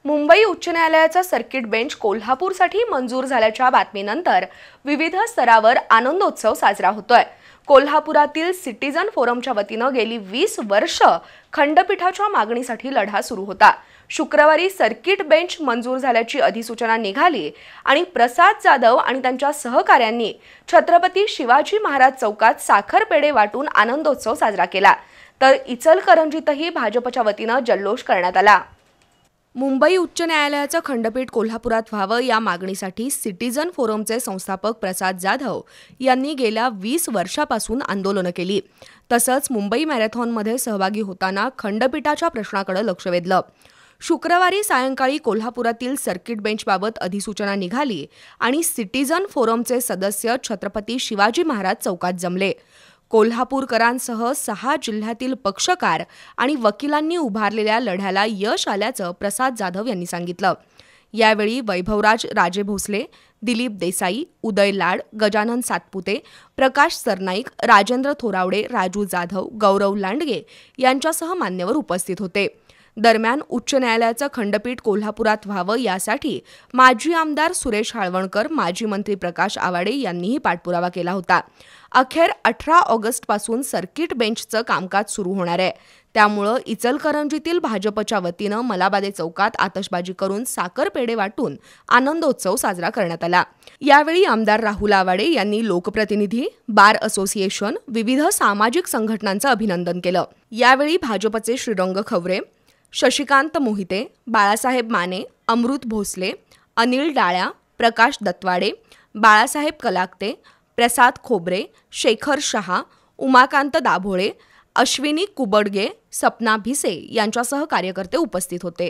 मुंबई उच्च न्यायालयाचा circuit bench कोल्हापूरसाठी मंजूर झाल्याच्या बातमीनंतर विविध स्तरावर आनंदोत्सव साजरा होतोय। कोल्हापुरातील सिटीजन फोरमच्या वतीनं गेली 20 वर्ष खंडपीठाच्या मागणीसाठी लढा सुरू होता। शुक्रवारी सर्किट बेंच मंजूर झाल्याची अधिसूचना निघाली आणि प्रसाद जाधव आणि त्यांच्या सहकाऱ्यांनी छत्रपती शिवाजी महाराज चौकात साखर पेढे वाटून आनंदोत्सव साजरा केला। तर इचलकरंजीतही भाजपच्या वतीनं जल्लोष करण्यात आला। मुंबई उच्च न्यायालयाचं खंडपीठ कोल्हापुरात व्हावं या मागणीसाठी सिटीजन फोरमचे संस्थापक प्रसाद जाधव यांनी गेल्या 20 वर्षापासून आंदोलनं केली। तसंच मुंबई मॅरेथॉनमध्ये सहभागी होताना खंडपीठाच्या प्रश्नाकडे लक्ष वेधलं। शुक्रवारी सायंकाळी कोल्हापुरातील सर्किट बेंचबाबत अधिसूचना निघाली आणि सिटीजन फोरमचे सदस्य छत्रपती शिवाजी महाराज चौकात जमले। कोल्हापूरकरांसह 6 जिल्ह्यातील पक्षकार आणि वकिलांनी उभारलेल्या लढ्याला यश आल्याचं प्रसाद जाधव यांनी सांगितलं। यावेळी वैभवराज राजे भोसले, दिलीप देसाई, उदय लाड, गजानन सातपुते, प्रकाश सरनाईक, राजेंद्र थोरावडे, राजू जाधव, गौरव लांडगे यांच्यासह मान्यवर उपस्थित होते। दरम्यान उच्च न्यायालयाचं खंडपीठ कोल्हापुरात व्हावं यासाठी माजी आमदार सुरेश हाळवणकर, माजी मंत्री प्रकाश आवाडे यांनीही पाठपुरावा केला होता। अखेर 18 ऑगस्टपासून सर्किट बेंचचं कामकाज सुरू होणार आहे। त्यामुळं इचलकरंजीतील भाजपच्या वतीनं मलाबादे चौकात आतषबाजी करून साखर पेढे वाटून आनंदोत्सव साजरा करण्यात आला। यावेळी आमदार राहुल आवाडे यांनी लोकप्रतिनिधी, बार असोसिएशन, विविध सामाजिक संघटनांचं अभिनंदन केलं। यावेळी भाजपचे श्रीरंग खवरे, शशिकांत मोहिते, बाळासाहेब माने, अमृत भोसले, अनिल डाळ्या, प्रकाश दत्वाडे, बाळासाहेब कलाकते, प्रसाद खोबरे, शेखर शहा, उमाकांत दाभोळे, अश्विनी कुबडगे, सपना भिसे यांच्यासह कार्यकर्ते उपस्थित होते।